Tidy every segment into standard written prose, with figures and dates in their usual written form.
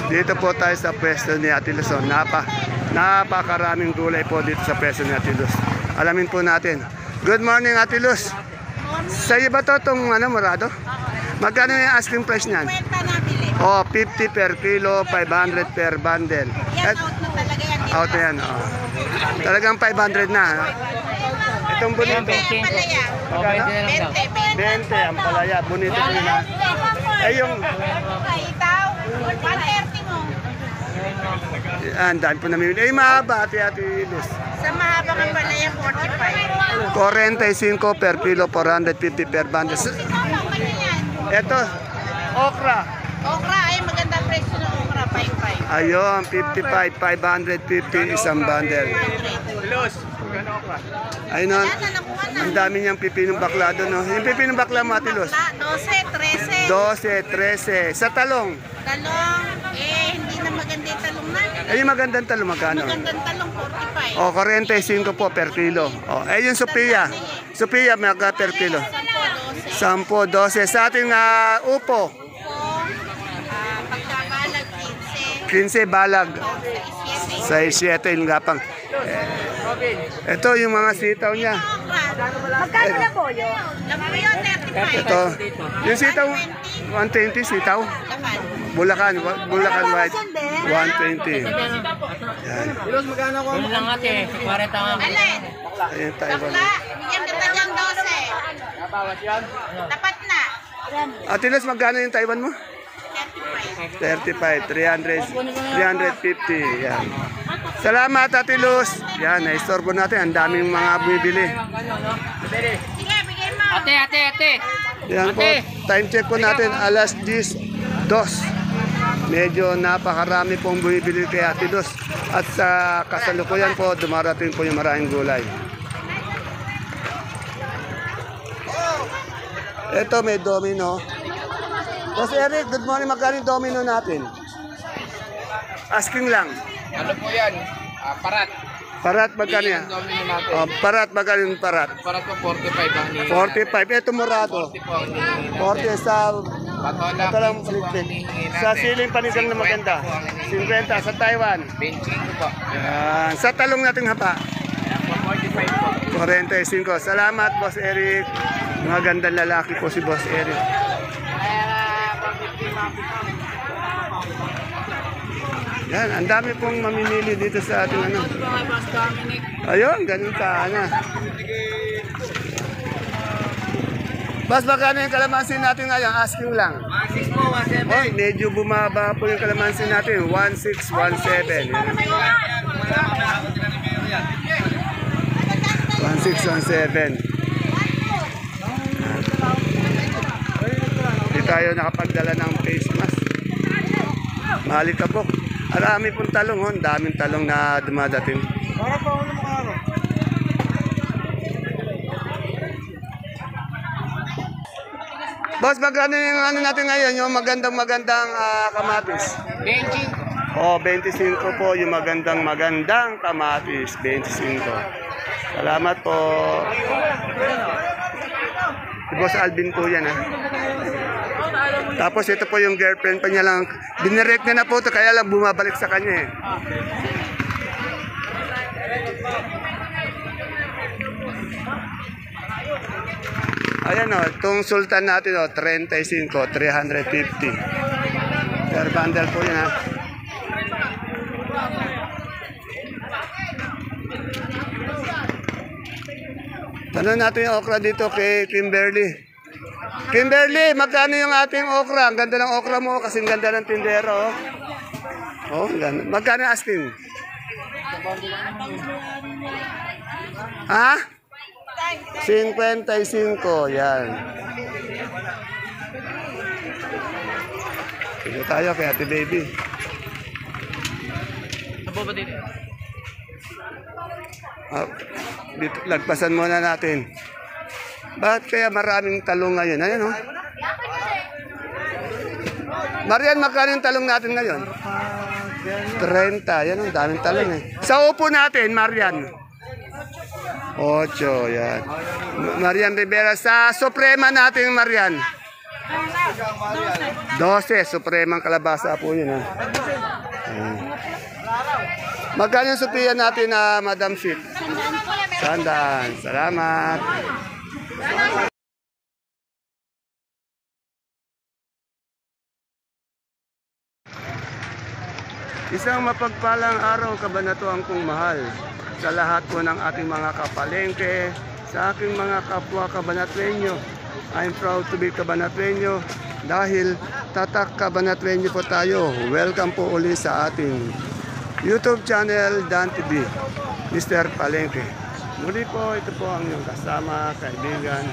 Dito po tayo sa pwesto ni Ate Luz. Napakaraming gulay po dito sa pwesto ni Ate Luz. Alamin po natin. Good morning, Ate Luz. Sa iyo ba ito itong morado? Magkano yung asking price niyan? 50 na bili. Oh, 50 per kilo, 500 per bundle. Yan, out na talaga yan. Out na yan, oh. Talagang 500 na. Itong bonito. 20 ang palaya. Magkano? 20 ang palaya. Bonito din na. Eh yung... Itaw, 130 mo. Ang dami po namimili. Eh, mahaba, Ate Luz. Sa mahabang ang palaya, 45. 45 per kilo, 450 per bundle. Ito, okra. Okra, ay maganda presyo ng okra, 55. Ayun, 55, 550 isang bundle. Ayun o, ang dami niyang pipinong bakla doon. No? Yung pipinong bakla mo, Ate Luz? 12, 13. 12, 13. Sa talong? Talong, hindi na maganda yung talong natin. Eh, yung magandang talong, magkano? Magandang talong, 45. O, 45 po per kilo. O, eh, yung Sophia. Sophia, magka per kilo. 10, 12. Sa ating upo? Pagkabalag, 15 balag. 15. 6, 7 yung gapang. Ito yung mga sitaw niya. Magkano na po yun? Labuyo, 35. Ito. Yung sitaw, 120 sitaw. Bulacan white. 120. Yan. Yun lang ate, 40 nga. Alin? Ayan, Taiwan. Bakla, bigyan kita dyan 12. Tapat na. Ate Luz, magkano yung Taiwan mo? 35. 35, 300, 350. Yan. Salamat, Ate Luz. Yan, na-istorbo natin. Ang daming mga bumibili. Sige, bigyan mo. Ate. Yan po, time check po natin, alas 10:02. Medyo napakarami pong bumibili kay Ate Luz. At sa kasalukuyan po, dumarating po yung maraming gulay. Ito may domino. Boss Eric, good morning. Magkano yung domino natin? Asking lang. Ano po yan? Parat. Parat magkano yan? Domino natin. Parat magkano yung parat? Parat po 45 ang hinihingi. 45. Ito morado. 40 po ang hinihingi natin. 40 sa... Patola, Ito lang 15 po ang hinihingi natin. Sa siling panigang na maganda. 50 sa Taiwan. 25 po. Yan. Sa talong nating hapa. 45 po. 45. Salamat, Boss Eric. Magandang lalaki po si Boss Eric. Yan, ang dami pong mamimili dito sa ating ano. Ayun, ganun ka na. Bas, magkano yung kalamansin natin ngayon? Asking lang. 16 po, 17. Oh, medyo bumaba po yung kalamansin natin. 16, 17. 16, 17. Hindi tayo nakapagdala ng face mask. Mahalik ka po. Marami pong talong, oh. Daming talong na dumadating. Boss, magkano yung ano natin ngayon? Yung magandang kamatis? 25. Oh, 25 po yung magandang kamatis. 25. Salamat po. Si Boss Alvin po yan, ha. Tapos ito po yung girlfriend pa niya lang. Binirect niya na po ito, kaya lang bumabalik sa kanya, eh. Ayan o, itong sultan natin o, 35, 350. Per bundle po yan, ha. Tanong natin yung okra dito kay Kimberly. Kimberly, magkano yung ating okra? Ang ganda ng okra mo, kasing ganda ng tindero. Oh, ganda. Magkano asking? Ha? 55, yan. Sige tayo kay Ate Baby. Abo ba dito? Dito, lagpasan muna natin. Bakit kaya maraming talong ngayon? Ayan, oh. Marian, magkano yung talong natin ngayon? 30. Yan, ang daming talong, eh. Sa upo natin, Marian. 8, yan. Marian Rivera. Sa Suprema natin, Marian. 12, supremang kalabasa po yun. Ha? Ayan. Magkano yung Sophia natin na Madam Sweet? 100. Salamat. Isang mapagpalang araw, kabanatuan kong mahal, sa lahat po ng ating mga kapalengke, sa aking mga kapwa kabanatwenyo. I'm proud to be kabanatwenyo dahil tatak kabanatwenyo po tayo. Welcome po uli sa ating YouTube channel, Dan TV, Mr. Palengke. Muli po, ito po ang iyong kasama, kaibigan,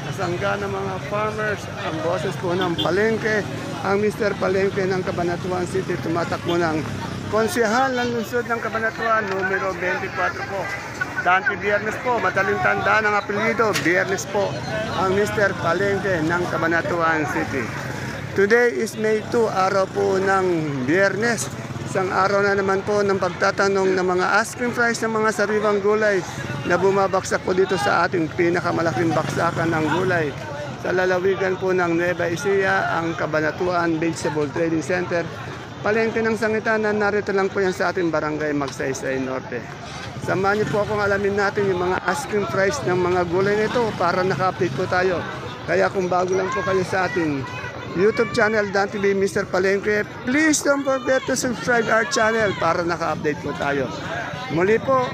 kasangga ng mga farmers, ang boses po ng Palengke, ang Mr. Palengke ng Cabanatuan City, tumatakbo ng konsehal ng lungsod ng Cabanatuan, numero 24 po. Dante Biyernes po, madaling tanda ng apelyido, Biyernes po, ang Mr. Palengke ng Cabanatuan City. Today is May 2, araw po ng Biyernes. Isang araw na naman po ng pagtatanong ng mga asking price ng mga sariwang gulay na bumabaksak po dito sa ating pinakamalaking baksakan ng gulay. Sa lalawigan po ng Nueva Ecija, ang Cabanatuan Vegetable Trading Center. Palengke ng Sangitan, narito lang po yan sa ating barangay Magsaysay Norte. Samahan niyo po akong alamin natin yung mga asking price ng mga gulay nito para naka-update po tayo. Kaya kung bago lang po kayo sa ating YouTube channel, Dan TV, Mr. Palengke, please don't forget to subscribe our channel para naka-update po tayo. Muli po,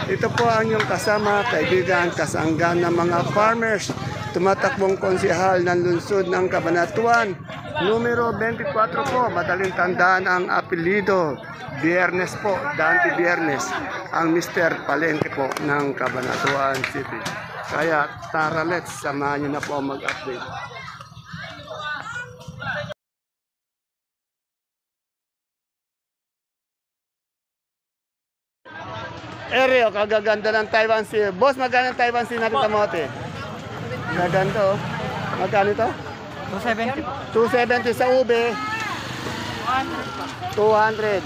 ito po ang inyong kasama, kaibigan, kasanggan ng mga farmers, tumatakbong konsehal ng lungsod ng Cabanatuan, numero 24 po, madaling tandaan ang apelido, Biyernes po, Dante Biyernes, ang Mr. Palengke po ng Cabanatuan City. Kaya tara, let's, samahan niyo na po mag-update. Eryo, kagaganda ng Taiwan Sea. Boss, magkano ang Taiwan Sea natin kamote? Gaganda oh. Magkano ito? 270 sa ube. 200.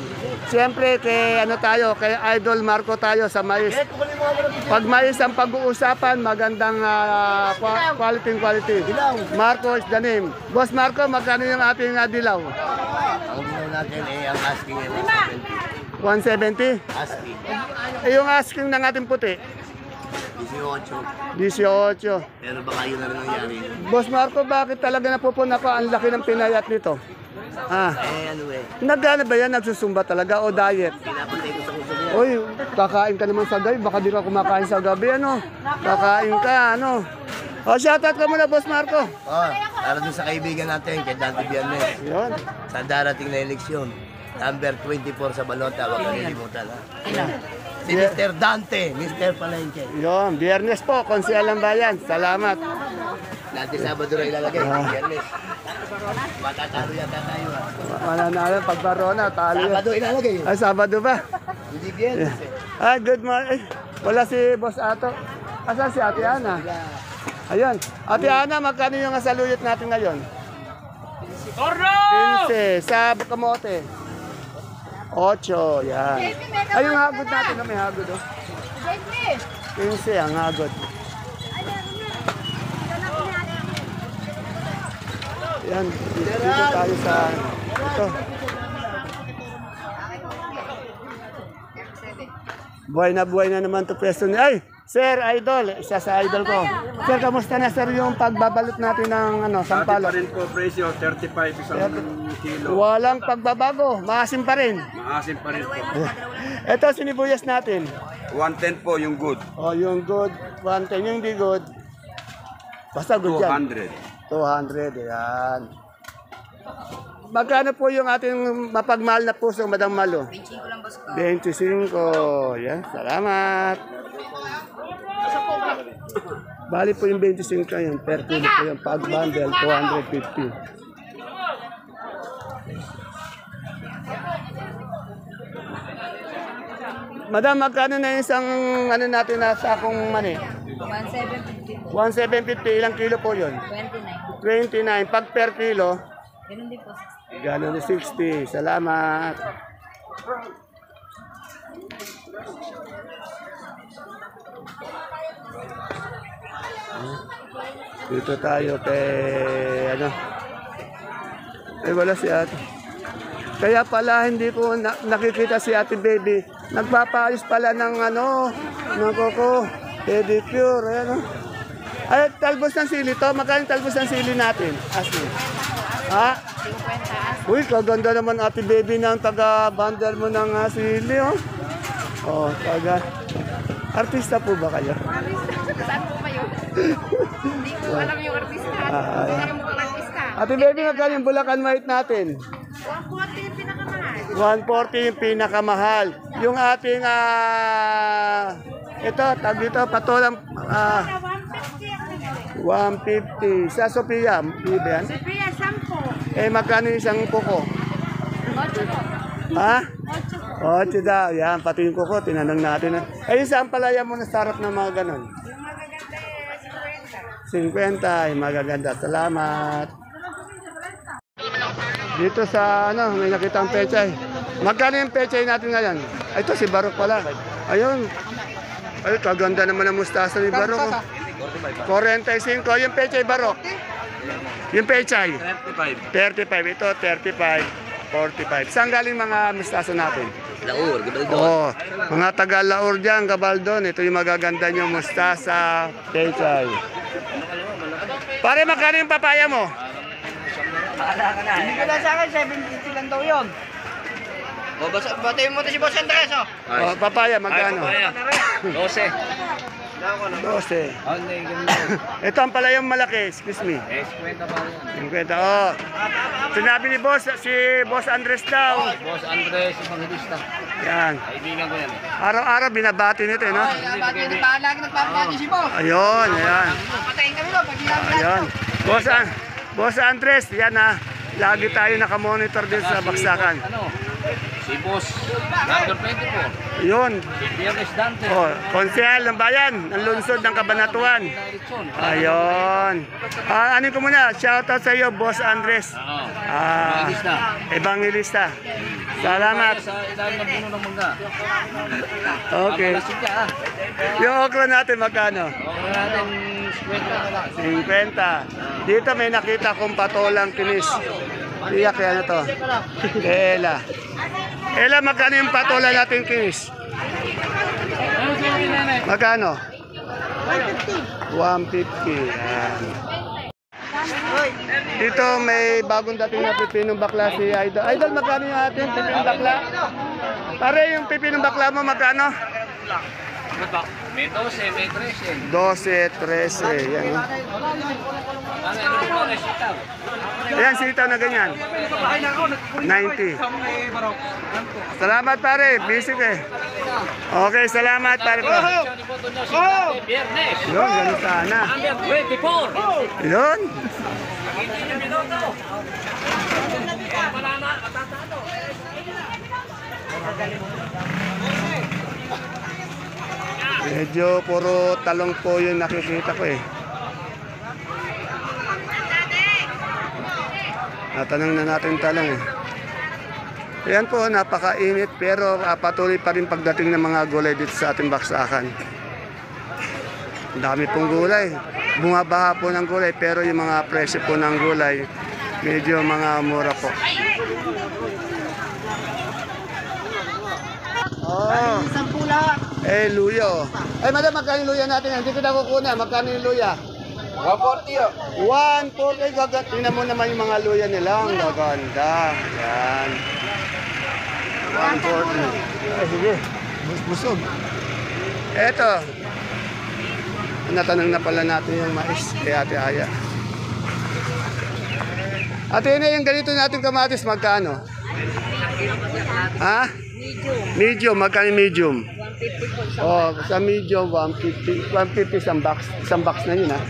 Siyempre, kay ano tayo, kay Idol Marco tayo sa mais. Pag mais ang pag-uusapan, magandang quality. Marco is the name. Boss Marco, magkano yung ating dilaw? Ang ginawa natin ang asking 170? Asking. Yung asking ng ating puti? 18. 18. Pero baka yun na rin nangyari. Boss Marco, bakit talaga napupuna ko ang laki ng pinayat nito? Nagana ba yan? Nagsusumba talaga o diet? Pinapatay ko sa kusa niya. Uy, kakain ka naman sa gabi. Baka di ka kumakain sa gabi, ano? Kakain ka, ano? O, shoutout ka muna, Boss Marco. Para dun sa kaibigan natin, kay Dante Biyernes. Yun. Sa darating na eleksyon, number 24 sa balota, huwag kang nilimutan ha. Si Mr. Dante, Mr. Palengke. Yun, Biyernes po, konsehal ng bayan. Salamat. Dati Sabado na ilalagay, Biyernes. Matatalo yata tayo ha. Mananalo, pagbarona, talo yun. Sabado ilalagay. Ay, Sabado ba? Hindi Biyernes Ah, good morning. Wala si Boss Ato. Asan si Ate Ana? Ayun. Ate Ana, magkano yung asaluyot natin ngayon? 15. Sa kamote? 8. Yan. Ay, yung hagod natin, may hagod oh. 15 ang hagod. Yan, dito tayo sa ito. Buhay na naman to peso ni. Ay, Sir Idol, isa sa idol ko. Sir, kamusta na sir yung pagbabalot natin ng sampalo? Pa rin po presyo, 35 isang kilo. Walang pagbabago, maasim pa rin. Maasim pa rin po. Ito sinibuyas natin. 110 po yung good. O, yung good, 110, yung di good. Basta good yan. 200, yan. Magkano po yung ating mapagmahal na puso, Madam Malo? 25 lang, boss ko. 25, yan. Salamat. Bali po yung 25 yan, per kilo po yung pag-bundle, 250. Madam, magkano na yung isang ano natin na sakong mani? 1,750. Ilang kilo po yun? 29. Pag per kilo? Ganun din po. Ganun din 60. Salamat. Dito tayo kay wala si ate. Kaya pala hindi ko nakikita si ate baby. Nagpapaayos pala ng ng koko. Pedicure, ayan o. Ay, talbos ng sili to. Magkano talbos ng sili natin? Asli. Ha? 50. Uy, kaganda naman ate baby ng taga-bundle mo ng sili, oh. Oh, taga. Artista po ba kayo? Saan po kayo? Hindi ko alam yung artista. Hindi ko alam yung artista. Ate baby, magkano yung Bulacan White natin? 140 yung pinakamahal. 140 yung pinakamahal. Yung ating, ito, tag dito, patolang, 150 ang bibili. 150. Sa Sophia, bibi yan? Sophia, 10. Eh, magkano yung isang puko? 8 po. Ha? 8. 8 daw. Yan, pati yung kuko, tinanong natin. Eh, yung saan palaya mo na sarap ng mga ganon? Yung magaganda eh, 50. Yung magaganda. Salamat. Dito sa, may nakitang pechay. Magkano yung pechay natin ngayon? Ay, ito, si Barok pala. Ayun. Ay, kaganda naman ang mustasa ni Barok. 45. Yung pechay Barok. Yung pechay. 35. Ito, 35. 45. Saan galing mga mustasa natin? Laur, Gabaldon. Oo. Mga taga Laur dyan, Gabaldon. Ito yung magaganda nyo, mustasa, pechay. Pare, magkano yung papaya mo? Hindi ko lang sa akin, 750 lang daw yun. O, batayin mo ito si Boss Andres, oh. Oh, papaya, magkano? 12. 12. Ito ang pala yung malaki, excuse me. 50 pa rin. 50, oh. Sinabi ni Boss, si Boss Andres daw. Boss Andres, Evangelista. Yan. Kaibigan ko yan. Araw-araw binabati nito, no? Lagi nagpapalagi si Boss. Ayun, ayan. Patayin kami doon, pag ginagawa. Ayun. Boss Andres, yan ha. Lagi tayo nakamonitor din sa baksakan. Si Boss, number 24. Yun. Si Pierres Dante. Oh, konsehal ng bayan, ng lungsod ng Cabanatuan. Ayun. Ano ko muna, shoutout sa iyo, Boss Andres. Evangelista. Evangelista. Salamat. Sa ilalim ng puno ng mangga. Okay. Yung okra natin magkano? Okay natin, 50. Dito may nakita kong patolang kinis. Iyak yan ito. Ela. Ela, magkano yung patola natin kinis? Magkano? 150. 150. Yan. Dito may bagong dating na pipinong bakla si Idol. Idol, magkano yung ating pipinong bakla? Pare, yung pipinong bakla mo magkano? May 12, may 13. 12, 13. Yan. Ayan, sitaw na ganyan. 90. Salamat pare, busy ka eh. Okay, salamat pare po. Biyernes. Yun, ganun sana. Number 24. Yun. Medyo puro talong po yung nakikita ko eh. Natanong na natin talong eh. Ayan po, napakainit pero patuloy pa rin pagdating ng mga gulay dito sa ating baksakan. Ang dami pong gulay. Bumabaha po ng gulay pero yung mga presyo po ng gulay medyo mga mura po. Oh. Eh, luya oh. Ay, madam, magkano yung luya natin? Hindi ko na kukunan. Magkano yung luya? 140 140. Gagat. Tingnan mo naman yung mga luya nila. Ang gaganda. Yan. 140. Ay, sige. Busog. Eto. Natanong na pala natin yung mais kay Ate Aya. Ate, yung ganito natin kamatis, magkano? Ha? Medium, magkano yung medium? 150 po sa Oh, sa medium 150, 150 isang box na yun ha.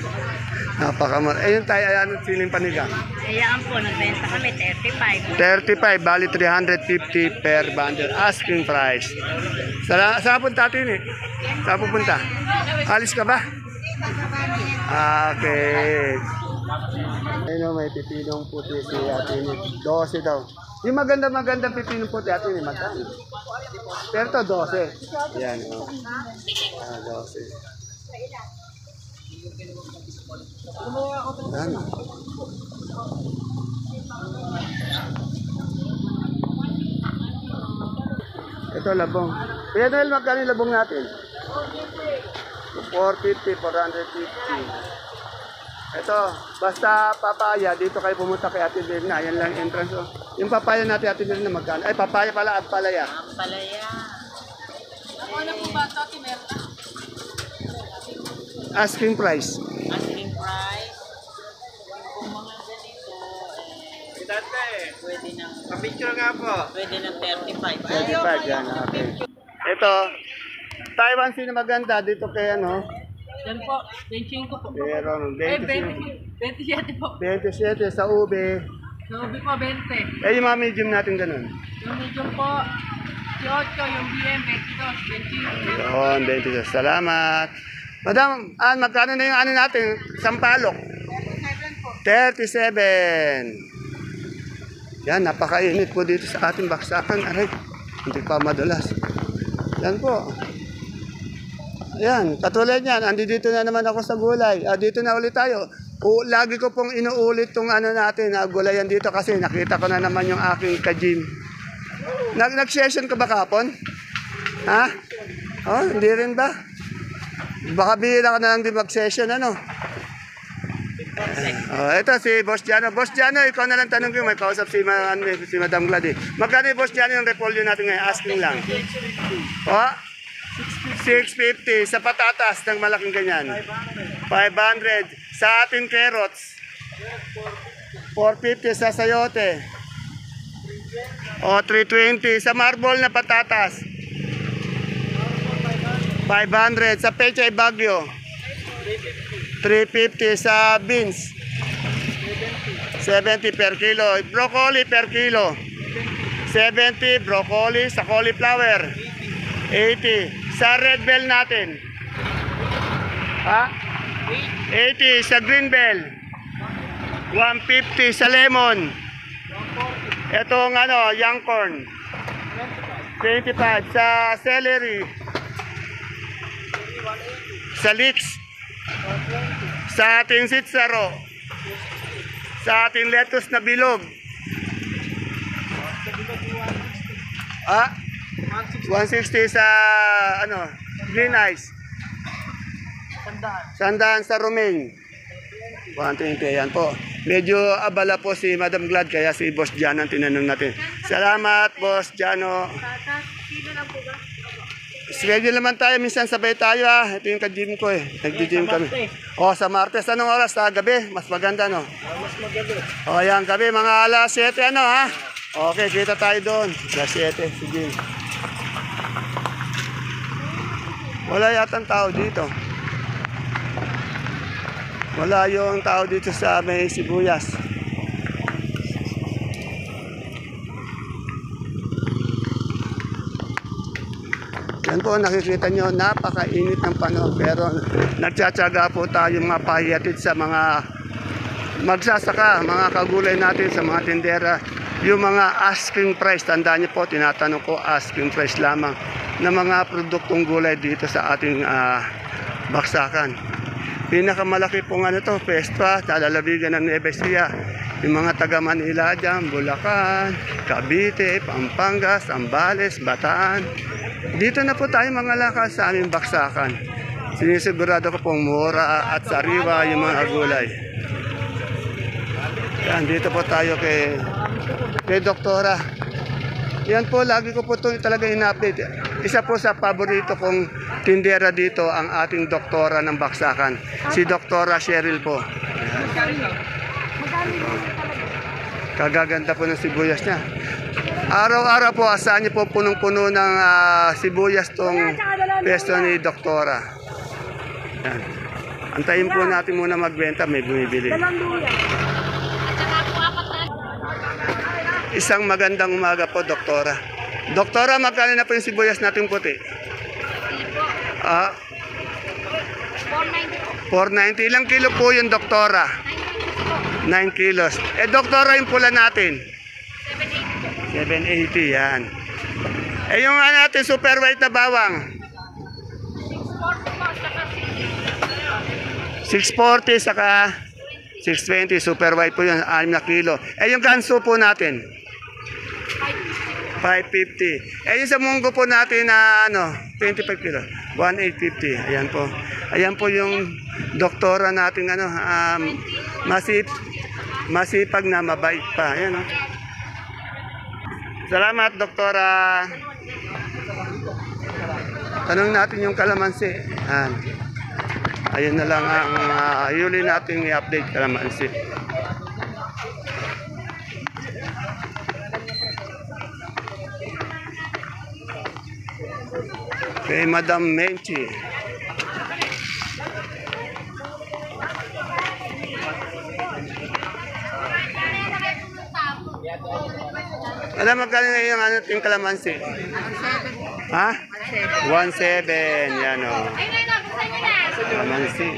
Napakamahal. Eh yung tayo, ayan, siling panigang. Ayan po, nagbenta kami 35. 35, bali 350 per bundle. Asking price. Saan punta natin eh? Saan pupunta? Alis ka ba? Okay. Ayun, may pipinong puti si Ate Nit. 12 daw. Yung maganda-maganda pipinong puti Ate Nit, magkano? Pero to 12. Yan, oh. 12. Yan. Ito, labong. Kuya Noel, magkano yung labong natin? 450, 450. Ito, basta papaya, dito kayo pumunta kay Ate Birna. Yan lang yung entrance. Oh. Yung papaya natin, Ate Birna, magkano? Ay, papaya pala, at palaya. Ano po ba ito, Timerla? Asking price. Asking price. Kung mga ganito, pwede ng... Picture nga po. Pwede ng 35. 35 yan, okay. Ito, Taiwan sino maganda dito kay ano? Yan po, 25 po. Pero Eh, 27. 27 po. 27 sa ube. Sabi po, 20. Eh, yung mga medium natin ganun. Yung medium po, 18, yung BM, 22, 25. Yun, 22. Salamat. Madam, magkano na yung ano natin? Sampalok? 37. Yan, napakainit po dito sa ating baksakan. Aray, hindi pa madalas. Yan po. Yan, katulad yan. Dito na naman ako sa gulay. Dito na ulit tayo. Lagi ko pong inuulit tong ano natin, gulayan dito kasi nakita ko na naman yung aking kajim. Nag-session ka ba kapon? Ha? Oh, hindi rin ba? Baka bihira ka na lang din mag-session, ano? Ito si Boss Jano. Boss Jano, ikaw na lang tanong ko. May kausap si Madam Glad eh. Magkano yung Boss Jano yung repolyo natin ngayon? Asking lang. Oh, 650 sa patatas ng malaking ganyan. 500 sa ating carrots. 450 sa sayote. O 320 sa marble na patatas. 500 sa pechay bagyo. 350 sa beans. 70 per kilo. Broccoli per kilo. 70 broccoli sa cauliflower. 80 sa red bell natin. Ha? 80 sa green bell. 150 sa lemon. Etong ano, young corn. 25 sa celery. Sa leeks. Sa ating sitsaro. Sa ating lettuce na bilog. 160 sa ano, green ice. Sandaan sa romaine. 120 yan po. Medyo abala po si Madam Glad kaya si Boss Jan ang tinanong natin. Salamat, Boss Jano. Schedule naman tayo, minsan sabay tayo ah. Ito yung ka-gym ko eh. Nag-gym kami. O, sa Martes, anong oras? Sa gabi? Mas maganda, no? Mas magabi. O, yan, gabi, mga alas 7, ano ha? Okay, kita tayo doon. Alas 7, sige. Wala yatang tao dito. Wala yung tao dito sa may sibuyas. Yan po, nakikita nyo, napakainit ng panahon. Pero nagtsatsaga po tayo mga pahihatid sa mga magsasaka, mga kagulay natin, sa mga tindera. Yung mga asking price, tandaan nyo po, tinatanong ko, asking price lamang ng mga produktong gulay dito sa ating baksakan. Pinakamalaki pong ano to, Pespa, talalabigan ng Nueva Ecija. Yung mga taga Manila dyan, Bulacan, Cavite, Pampanga, Zambales, Bataan. Dito na po tayo mga lakas sa aming baksakan. Sinisigurado ko pong mura at sariwa yung mga gulay. Yan, dito po tayo kay Doktora. Yan po, lagi ko po ito talaga in-update. Isa po sa paborito kong tindera dito ang ating doktora ng baksakan. Si Doktora Cheryl po. Kagaganda po ng sibuyas niya. Araw-araw po, asahan niyo po punong-puno ng sibuyas tong pesto ni Doktora. Yan. Antayin po natin muna magbenta, may bumibili. Isang magandang umaga po, Doktora. Doktora, magkano na po yung sibuyas natin puti? 490. Ilang kilo po yung Doktora? 9 kilos. Doktora, yung pula natin? 780, yan. Yung natin, super white na bawang? 640 saka 620, super white po yun, 6 na kilo. Eh, yung ganso po natin? 550. Eh, yung sa munggo po natin na 25 kilo, 1,850. Ayan po. Ayan po yung doktora natin, masipag na mabait pa. Ayan, Salamat, doktora. Tanong natin yung kalamansi. Ayun na lang ang huli natin i-update kalamansi. Kay Madam Menchi. Alam mo magkano ngayon yung kalamansi? Ha? 1.7. Yan kalamansi.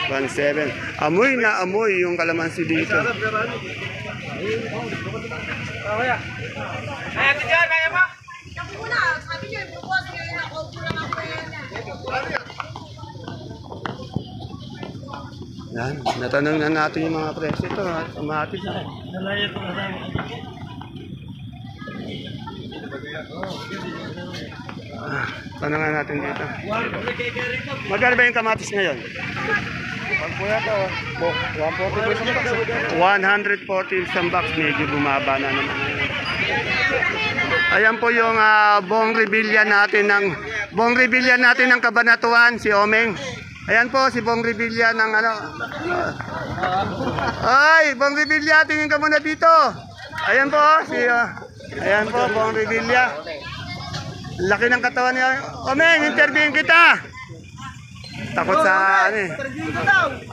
1.7. Amoy na amoy yung kalamansi dito. Yan. Natanong na natin yung mga presyo ito. Automatic na. Tanongan natin dito. Magkano ba yung kamatis ngayon? 140 isang box. Medyo bumaba na naman. Ayan po yung Bong Revilla natin ng Cabanatuan, si Omeng. Ayan po si Bong Revilla ng Ay, Bong Revilla, tingin ka muna dito. Ayan po ayan po Bong Revilla. Laki ng katawan niya. Omeng, interviewin kita. Takot sa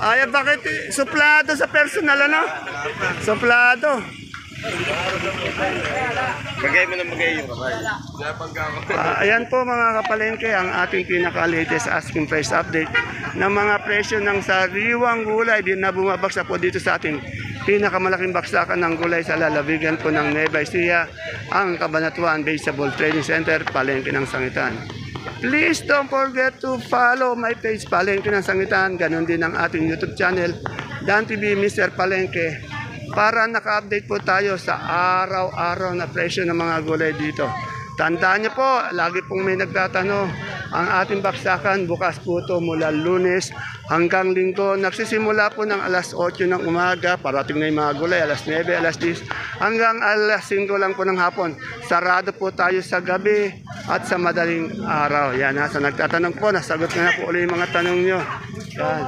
Ay, bakit suplado sa personal Suplado. Bagay mo na bagay yun. Ayan po mga kapalengke ang ating pinaka-latest asking price update ng mga presyo ng sariwang gulay din na bumabagsak po dito sa ating pinakamalaking baksakan ng gulay sa lalawigan po ng Nueva Ecija, ang Cabanatuan Vegetable Trading Center, Palengke ng Sangitan. Please don't forget to follow my page, Palengke ng Sangitan. Ganon din ang ating YouTube channel, Dan TV Mr. Palengke, para naka-update po tayo sa araw-araw na presyo ng mga gulay dito. Tandaan niyo po, lagi pong may nagtatanong, ang ating baksakan bukas po ito mula Lunes hanggang Linggo. Nagsisimula po ng alas 8 ng umaga, parating na yung mga gulay, alas 9, alas 10, hanggang alas 5 lang po ng hapon. Sarado po tayo sa gabi at sa madaling araw. Yan, sa nagtatanong po, nasagot na po ulit yung mga tanong nyo. Yan.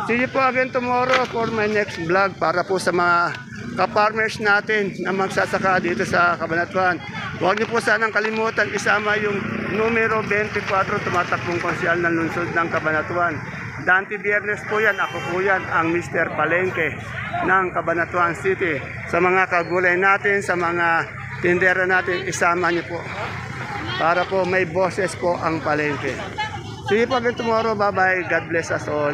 See you po again tomorrow for my next vlog para po sa mga ka-farmers natin na magsasaka dito sa Cabanatuan. Huwag niyo po sanang kalimutan isama yung numero 24 tumatakbong konsyal ng lungsod ng Cabanatuan. Dante Biernes po yan, ako po yan, ang Mr. Palengke ng Cabanatuan City. Sa mga kagulay natin, sa mga tindera natin, isama niyo po. Para po may boses po ang palengke. See you po again tomorrow. Bye-bye. God bless us all.